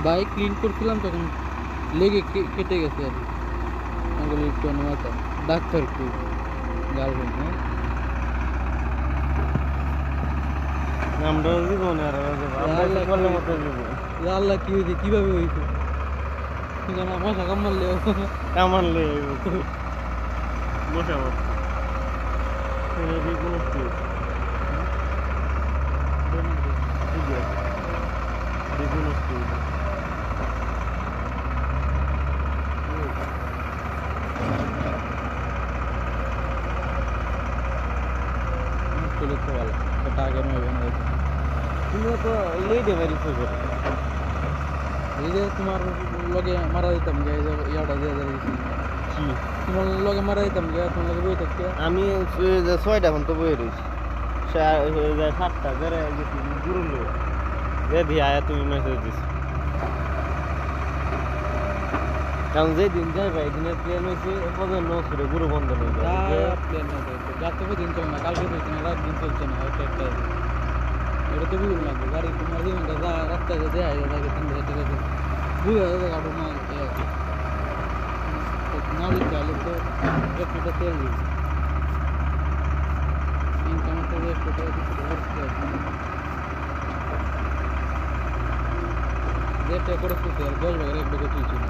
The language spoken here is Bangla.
বাইক ক্লিন করছিলাম তখন লেগে কেটে গেছে আর আঙুলের একটু মাথা ডাক্তার কি গার্লফ্রেন্ড হ্যাঁ আমরা জীবনে আর আমরা করলে মতো জীবন আল্লাহ কি হয়েছে কিভাবে হয়েছে জানা মশা কামড়লে কামারলে মশা কোনো চলে তো ভালো টাকা নেবে তুমি তো লেডে বাড়ি করে এই যে তোমার লগে মারা দিতাম গে ইয়াটা দিয়ে দিয়েছি কি তোমার লগে মারা দিতাম গে তোমার লগে বই থাকতে আমি 6টা এখন তো বই রয়েছি 7টা বেড়ে গেছি গুরুল রেডি আয়া তুমি মেসেজ দিস কারণ যেদিন যাইবা এদিনের প্লেন হয়েছে পর্যন্ত নসুরে গুরু বন্ধ হয়ে যায় প্লেন যাতে দিন চলে না কালকে চলছে না রাত দিন চলছে না এটা একটা এটা তো বুঝুন লাগবে গাড়ি তোমার দিন রাস্তায় যে দেয় তাকে 3,000 টাকা দিয়ে বুঝে যাবে গাড়ি না দিতে হলে তো 1 লিটার তেল দিবে ইনকাম তো 1 টাকা দিতে যেটা করে খুশি আর 10 টাকার 1 টাকা চলছে না